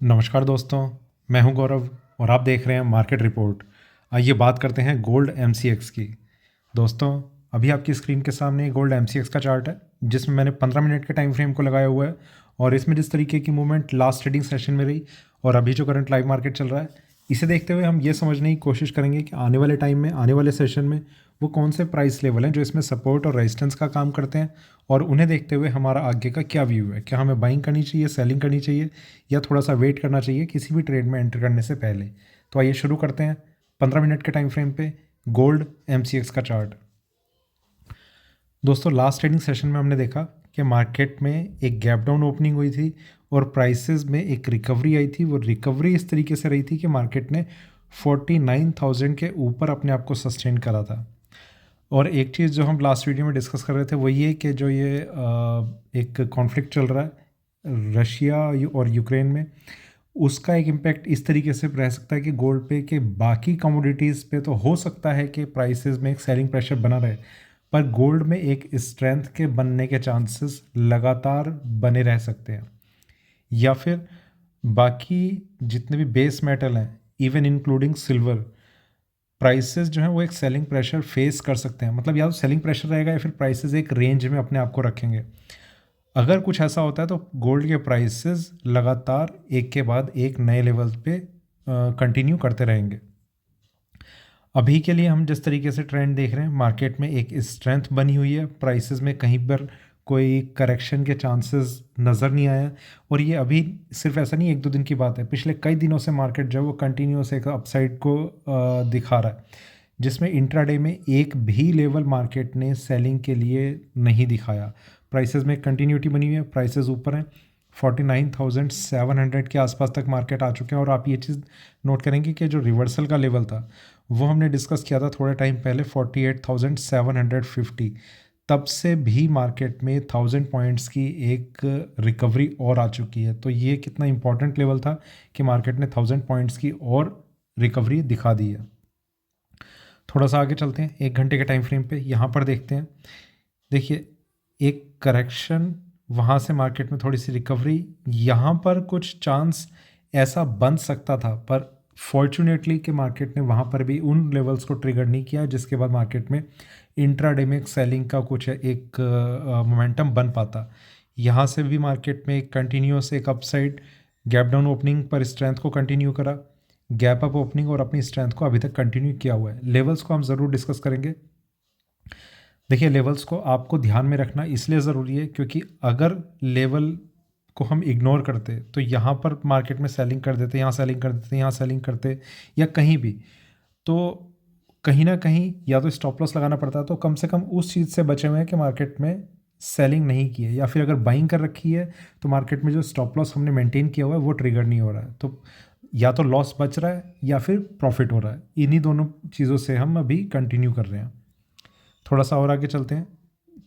नमस्कार दोस्तों, मैं हूं गौरव और आप देख रहे हैं मार्केट रिपोर्ट। आइए बात करते हैं गोल्ड एमसीएक्स की। दोस्तों, अभी आपकी स्क्रीन के सामने गोल्ड एमसीएक्स का चार्ट है जिसमें मैंने 15 मिनट के टाइम फ्रेम को लगाया हुआ है और इसमें जिस तरीके की मूवमेंट लास्ट ट्रेडिंग सेशन में रही और अभी जो करंट लाइव मार्केट चल रहा है, इसे देखते हुए हम ये समझने की कोशिश करेंगे कि आने वाले टाइम में, आने वाले सेशन में वो कौन से प्राइस लेवल हैं जो इसमें सपोर्ट और रेजिस्टेंस का काम करते हैं और उन्हें देखते हुए हमारा आगे का क्या व्यू है। क्या हमें बाइंग करनी चाहिए, सेलिंग करनी चाहिए या थोड़ा सा वेट करना चाहिए किसी भी ट्रेड में एंटर करने से पहले। तो आइए शुरू करते हैं 15 मिनट के टाइम फ्रेम पे गोल्ड एमसीएक्स का चार्ट। दोस्तों, लास्ट ट्रेडिंग सेशन में हमने देखा कि मार्केट में एक गैप डाउन ओपनिंग हुई थी और प्राइसेस में एक रिकवरी आई थी। वो रिकवरी इस तरीके से रही थी कि मार्केट ने 49,000 के ऊपर अपने आप को सस्टेन करा था। और एक चीज़ जो हम लास्ट वीडियो में डिस्कस कर रहे थे वो ये कि जो ये एक कॉन्फ्लिक्ट चल रहा है रशिया और यूक्रेन में, उसका एक इम्पैक्ट इस तरीके से रह सकता है कि गोल्ड पे के बाकी कमोडिटीज़ पे तो हो सकता है कि प्राइसेस में एक सेलिंग प्रेशर बना रहे, पर गोल्ड में एक स्ट्रेंथ के बनने के चांसेस लगातार बने रह सकते हैं। या फिर बाकी जितने भी बेस मेटल हैं, इवन इंक्लूडिंग सिल्वर, प्राइसेस जो हैं वो एक सेलिंग प्रेशर फेस कर सकते हैं। मतलब या तो सेलिंग प्रेशर रहेगा या फिर प्राइसेस एक रेंज में अपने आप को रखेंगे। अगर कुछ ऐसा होता है तो गोल्ड के प्राइसेस लगातार एक के बाद एक नए लेवल पे कंटिन्यू करते रहेंगे। अभी के लिए हम जिस तरीके से ट्रेंड देख रहे हैं, मार्केट में एक स्ट्रेंथ बनी हुई है, प्राइसेस में कहीं पर कोई करेक्शन के चांसेस नज़र नहीं आया। और ये अभी सिर्फ ऐसा नहीं, एक दो दिन की बात है, पिछले कई दिनों से मार्केट जो है वो कंटिन्यूस एक अपसाइड को दिखा रहा है, जिसमें इंट्राडे में एक भी लेवल मार्केट ने सेलिंग के लिए नहीं दिखाया। प्राइसेस में कंटिन्यूटी बनी हुई है, प्राइसेस ऊपर हैं, 49,700 के आसपास तक मार्केट आ चुके हैं। और आप ये चीज़ नोट करेंगे कि जो रिवर्सल का लेवल था वो हमने डिस्कस किया था थोड़े टाइम पहले 48,750, तब से भी मार्केट में 1000 पॉइंट्स की एक रिकवरी और आ चुकी है। तो ये कितना इंपॉर्टेंट लेवल था कि मार्केट ने 1000 पॉइंट्स की और रिकवरी दिखा दी है। थोड़ा सा आगे चलते हैं, 1 घंटे के टाइम फ्रेम पे यहाँ पर देखते हैं। देखिए, एक करेक्शन, वहाँ से मार्केट में थोड़ी सी रिकवरी, यहाँ पर कुछ चांस ऐसा बन सकता था, पर फॉर्चुनेटली कि मार्केट ने वहाँ पर भी उन लेवल्स को ट्रिगर नहीं किया जिसके बाद मार्केट में इंट्राडे में सेलिंग का कुछ एक मोमेंटम बन पाता। यहाँ से भी मार्केट में एक कंटिन्यूस एक अपसाइड गैप डाउन ओपनिंग पर स्ट्रेंथ को कंटिन्यू करा, गैप अप ओपनिंग और अपनी स्ट्रेंथ को अभी तक कंटिन्यू किया हुआ है। लेवल्स को हम ज़रूर डिस्कस करेंगे। देखिए, लेवल्स को आपको ध्यान में रखना इसलिए ज़रूरी है क्योंकि अगर लेवल को हम इग्नोर करते तो यहाँ पर मार्केट में सेलिंग कर देते, यहाँ सेलिंग कर देते, यहाँ सेलिंग करते या कहीं भी, तो कहीं ना कहीं या तो स्टॉप लॉस लगाना पड़ता है। तो कम से कम उस चीज़ से बचे हुए हैं कि मार्केट में सेलिंग नहीं की है, या फिर अगर बाइंग कर रखी है तो मार्केट में जो स्टॉप लॉस हमने मेंटेन किया हुआ है वो ट्रिगर नहीं हो रहा है। तो या तो लॉस बच रहा है या फिर प्रॉफिट हो रहा है। इन्हीं दोनों चीज़ों से हम अभी कंटिन्यू कर रहे हैं। थोड़ा सा और आगे चलते हैं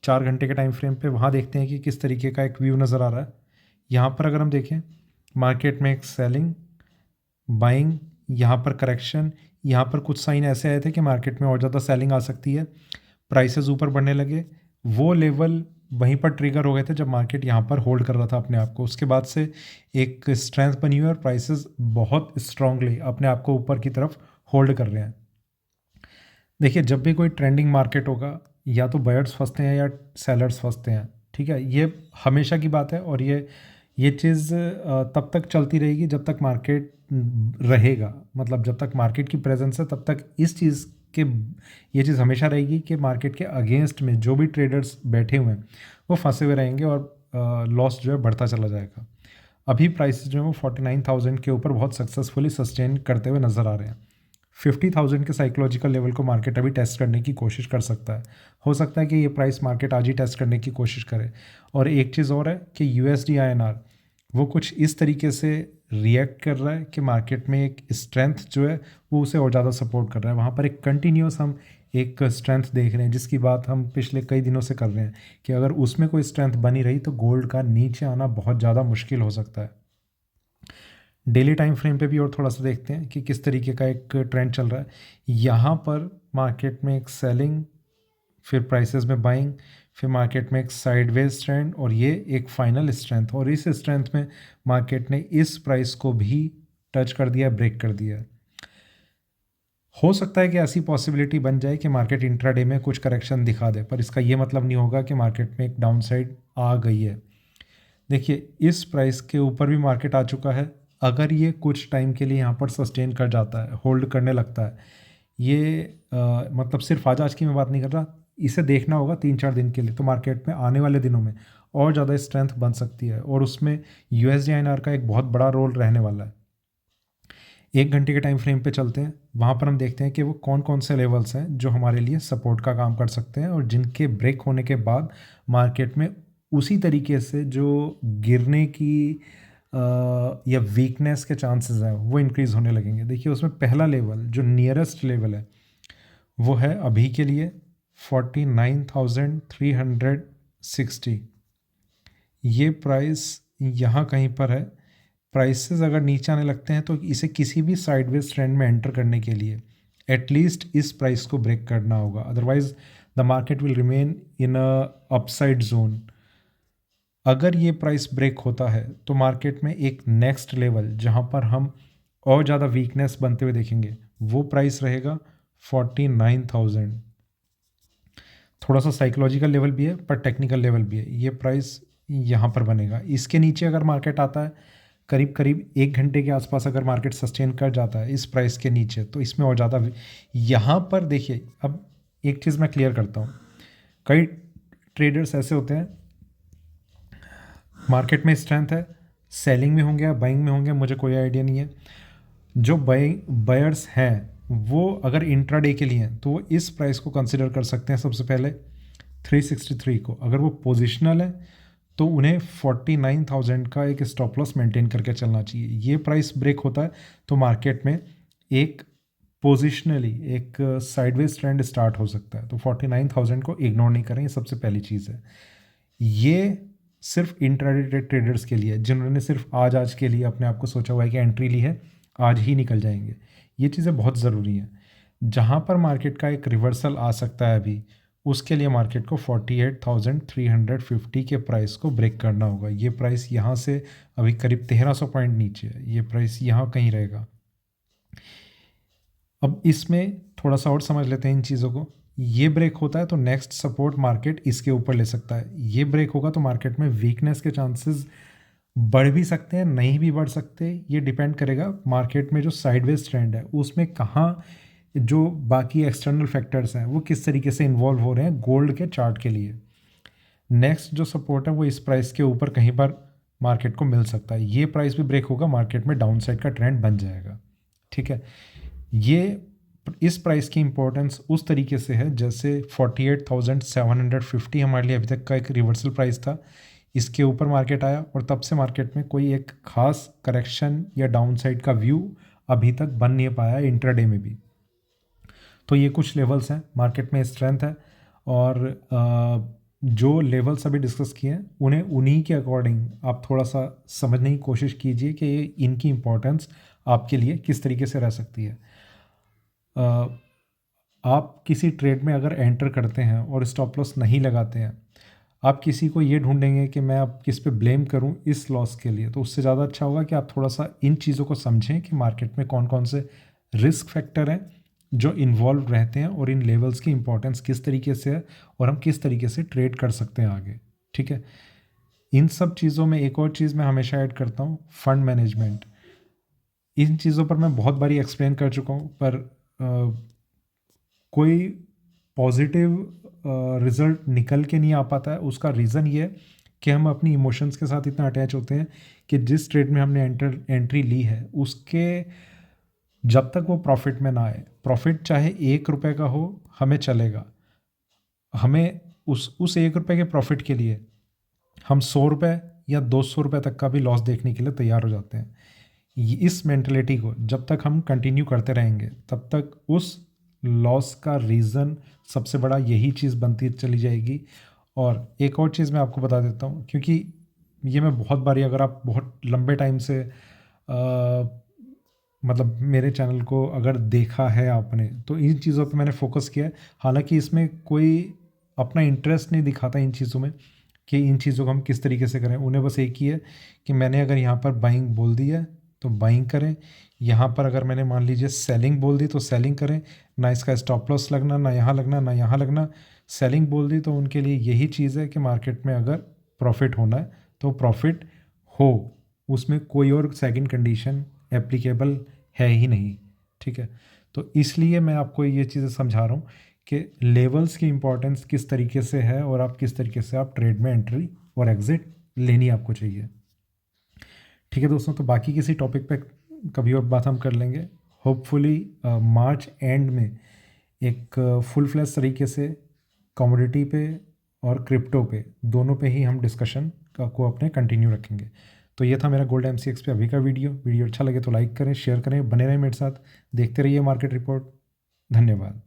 4 घंटे के टाइम फ्रेम पे, वहाँ देखते हैं कि किस तरीके का एक व्यू नज़र आ रहा है। यहाँ पर अगर हम देखें, मार्केट में एक सेलिंग, बाइंग, यहाँ पर करेक्शन, यहाँ पर कुछ साइन ऐसे आए थे कि मार्केट में और ज़्यादा सेलिंग आ सकती है, प्राइसेस ऊपर बढ़ने लगे। वो लेवल वहीं पर ट्रिगर हो गए थे जब मार्केट यहाँ पर होल्ड कर रहा था अपने आप को। उसके बाद से एक स्ट्रेंथ बनी हुई है और प्राइसेस बहुत स्ट्रांगली अपने आप को ऊपर की तरफ होल्ड कर रहे हैं। देखिए, जब भी कोई ट्रेंडिंग मार्केट होगा, या तो बायर्स फंसते हैं या सेलर्स फंसते हैं, ठीक है, ये हमेशा की बात है। और ये चीज़ तब तक चलती रहेगी जब तक मार्केट रहेगा। मतलब जब तक मार्केट की प्रेजेंस है तब तक इस चीज़ के ये चीज़ हमेशा रहेगी कि मार्केट के अगेंस्ट में जो भी ट्रेडर्स बैठे हुए हैं वो फंसे हुए रहेंगे और लॉस जो है बढ़ता चला जाएगा। अभी प्राइस जो है वो 49,000 के ऊपर बहुत सक्सेसफुली सस्टेन करते हुए नज़र आ रहे हैं। 50,000 के साइकोलॉजिकल लेवल को मार्केट अभी टेस्ट करने की कोशिश कर सकता है। हो सकता है कि ये प्राइस मार्केट आज ही टेस्ट करने की कोशिश करे। और एक चीज़ और है कि यूएसडी आईएनआर वो कुछ इस तरीके से रिएक्ट कर रहा है कि मार्केट में एक स्ट्रेंथ जो है वो उसे और ज़्यादा सपोर्ट कर रहा है। वहाँ पर एक कंटिन्यूस हम एक स्ट्रेंथ देख रहे हैं जिसकी बात हम पिछले कई दिनों से कर रहे हैं कि अगर उसमें कोई स्ट्रेंथ बनी रही तो गोल्ड का नीचे आना बहुत ज़्यादा मुश्किल हो सकता है। डेली टाइम फ्रेम पे भी और थोड़ा सा देखते हैं कि किस तरीके का एक ट्रेंड चल रहा है। यहाँ पर मार्केट में एक सेलिंग, फिर प्राइसेस में बाइंग, फिर मार्केट में एक साइडवेज ट्रेंड और ये एक फाइनल स्ट्रेंथ, और इस स्ट्रेंथ में मार्केट ने इस प्राइस को भी टच कर दिया, ब्रेक कर दिया। हो सकता है कि ऐसी पॉसिबिलिटी बन जाए कि मार्केट इंट्राडे में कुछ करेक्शन दिखा दे, पर इसका ये मतलब नहीं होगा कि मार्केट में एक डाउन साइड आ गई है। देखिए, इस प्राइस के ऊपर भी मार्केट आ चुका है। अगर ये कुछ टाइम के लिए यहाँ पर सस्टेन कर जाता है, होल्ड करने लगता है, ये मतलब सिर्फ आज की मैं बात नहीं कर रहा, इसे देखना होगा 3-4 दिन के लिए, तो मार्केट में आने वाले दिनों में और ज़्यादा स्ट्रेंथ बन सकती है, और उसमें यूएसडी आईएनआर का एक बहुत बड़ा रोल रहने वाला है। 1 घंटे के टाइम फ्रेम पे चलते हैं, वहाँ पर हम देखते हैं कि वो कौन कौन से लेवल्स हैं जो हमारे लिए सपोर्ट का काम कर सकते हैं, और जिनके ब्रेक होने के बाद मार्केट में उसी तरीके से जो गिरने की या वीकनेस के चांसेस हैं वो इंक्रीज़ होने लगेंगे। देखिए, उसमें पहला लेवल जो नियरेस्ट लेवल है वो है अभी के लिए 49,360। ये प्राइस यहाँ कहीं पर है। प्राइसेस अगर नीचे आने लगते हैं तो इसे किसी भी साइडवेज ट्रेंड में एंटर करने के लिए एटलीस्ट इस प्राइस को ब्रेक करना होगा, otherwise the market will remain in a upside zone. अगर ये प्राइस ब्रेक होता है तो मार्केट में एक नेक्स्ट लेवल जहाँ पर हम और ज़्यादा वीकनेस बनते हुए देखेंगे, वो प्राइस रहेगा 49,000। थोड़ा सा साइकोलॉजिकल लेवल भी है पर टेक्निकल लेवल भी है। ये प्राइस यहाँ पर बनेगा। इसके नीचे अगर मार्केट आता है, करीब करीब 1 घंटे के आसपास अगर मार्केट सस्टेन कर जाता है इस प्राइस के नीचे, तो इसमें और ज़्यादा यहाँ पर देखिए, अब एक चीज़ मैं क्लियर करता हूँ। कई ट्रेडर्स ऐसे होते हैं, मार्केट में स्ट्रेंथ है, सेलिंग में होंगे या बाइंग में होंगे, मुझे कोई आइडिया नहीं है। जो बायर्स हैं वो अगर इंट्राडे के लिए हैं तो वो इस प्राइस को कंसिडर कर सकते हैं सबसे पहले 363 को। अगर वो पोजिशनल है तो उन्हें 49,000 का एक स्टॉप लॉस मेंटेन करके चलना चाहिए। ये प्राइस ब्रेक होता है तो मार्केट में एक पोजिशनली एक साइडवेज ट्रेंड स्टार्ट हो सकता है, तो 49,000 को इग्नोर नहीं करें, ये सबसे पहली चीज़ है। ये सिर्फ इंट्राडे ट्रेडर्स के लिए, जिन्होंने सिर्फ आज के लिए अपने आप को सोचा हुआ है कि एंट्री ली है, आज ही निकल जाएंगे। ये चीज़ें बहुत ज़रूरी हैं। जहाँ पर मार्केट का एक रिवर्सल आ सकता है अभी, उसके लिए मार्केट को 48,350 के प्राइस को ब्रेक करना होगा। ये प्राइस यहाँ से अभी करीब 1300 पॉइंट नीचे है, ये प्राइस यहाँ कहीं रहेगा। अब इसमें थोड़ा सा और समझ लेते हैं इन चीज़ों को। ये ब्रेक होता है तो नेक्स्ट सपोर्ट मार्केट इसके ऊपर ले सकता है। ये ब्रेक होगा तो मार्केट में वीकनेस के चांसेस बढ़ भी सकते हैं, नहीं भी बढ़ सकते। ये डिपेंड करेगा मार्केट में जो साइडवेज ट्रेंड है उसमें कहाँ जो बाकी एक्सटर्नल फैक्टर्स हैं वो किस तरीके से इन्वॉल्व हो रहे हैं गोल्ड के चार्ट के लिए। नेक्स्ट जो सपोर्ट है वो इस प्राइस के ऊपर कहीं पर मार्केट को मिल सकता है। ये प्राइस भी ब्रेक होगा, मार्केट में डाउन साइड का ट्रेंड बन जाएगा। ठीक है, ये इस प्राइस की इंपॉर्टेंस उस तरीके से है जैसे 48,750 हमारे लिए अभी तक का एक रिवर्सल प्राइस था। इसके ऊपर मार्केट आया और तब से मार्केट में कोई एक खास करेक्शन या डाउन साइड का व्यू अभी तक बन नहीं पाया इंट्राडे में भी। तो ये कुछ लेवल्स हैं, मार्केट में स्ट्रेंथ है, और जो लेवल्स अभी डिस्कस किए हैं उन्हें उन्हीं के अकॉर्डिंग आप थोड़ा सा समझने की कोशिश कीजिए कि ये इनकी इम्पोर्टेंस आपके लिए किस तरीके से रह सकती है। आप किसी ट्रेड में अगर एंटर करते हैं और स्टॉप लॉस नहीं लगाते हैं, आप किसी को ये ढूंढेंगे कि मैं अब किस पे ब्लेम करूं इस लॉस के लिए, तो उससे ज़्यादा अच्छा होगा कि आप थोड़ा सा इन चीज़ों को समझें कि मार्केट में कौन कौन से रिस्क फैक्टर हैं जो इन्वॉल्व रहते हैं और इन लेवल्स की इंपॉर्टेंस किस तरीके से है और हम किस तरीके से ट्रेड कर सकते हैं आगे। ठीक है, इन सब चीज़ों में एक और चीज़ मैं हमेशा ऐड करता हूँ, फंड मैनेजमेंट। इन चीज़ों पर मैं बहुत बारी एक्सप्लेन कर चुका हूँ, पर कोई पॉजिटिव रिजल्ट निकल के नहीं आ पाता है। उसका रीज़न ये है कि हम अपनी इमोशंस के साथ इतना अटैच होते हैं कि जिस ट्रेड में हमने एंट्री ली है उसके जब तक वो प्रॉफिट में ना आए, प्रॉफिट चाहे 1 रुपये का हो हमें चलेगा, हमें उस 1 रुपये के प्रॉफिट के लिए हम 100 रुपये या 200 रुपये तक का भी लॉस देखने के लिए तैयार हो जाते हैं। इस मेंटलिटी को जब तक हम कंटिन्यू करते रहेंगे तब तक उस लॉस का रीज़न सबसे बड़ा यही चीज़ बनती चली जाएगी। और एक और चीज़ मैं आपको बता देता हूँ, क्योंकि ये मैं बहुत बारी, अगर आप बहुत लंबे टाइम से मतलब मेरे चैनल को अगर देखा है आपने, तो इन चीज़ों पे मैंने फोकस किया है। हालांकि इसमें कोई अपना इंटरेस्ट नहीं दिखाता इन चीज़ों में कि इन चीज़ों को हम किस तरीके से करें। उन्हें बस एक ही है कि मैंने अगर यहाँ पर बाइंग बोल दिया है तो बाइंग करें, यहाँ पर अगर मैंने मान लीजिए सेलिंग बोल दी तो सेलिंग करें, ना इसका स्टॉप लॉस लगना, ना यहाँ लगना, ना यहाँ लगना। सेलिंग बोल दी तो उनके लिए यही चीज़ है कि मार्केट में अगर प्रॉफिट होना है तो प्रॉफिट हो, उसमें कोई और सेकंड कंडीशन एप्लीकेबल है ही नहीं। ठीक है, तो इसलिए मैं आपको ये चीज़ें समझा रहा हूँ कि लेवल्स की इंपॉर्टेंस किस तरीके से है और आप किस तरीके से आप ट्रेड में एंट्री और एग्जिट लेनी आपको चाहिए। ठीक है दोस्तों, तो बाकी किसी टॉपिक पे कभी और बात हम कर लेंगे। होपफुली मार्च एंड में एक फुल फ्लैश तरीके से कमोडिटी पे और क्रिप्टो पे दोनों पे ही हम डिस्कशन को अपने कंटिन्यू रखेंगे। तो ये था मेरा गोल्ड MCX पे अभी का वीडियो अच्छा लगे तो लाइक करें, शेयर करें, बने रहें मेरे साथ, देखते रहिए मार्केट रिपोर्ट। धन्यवाद।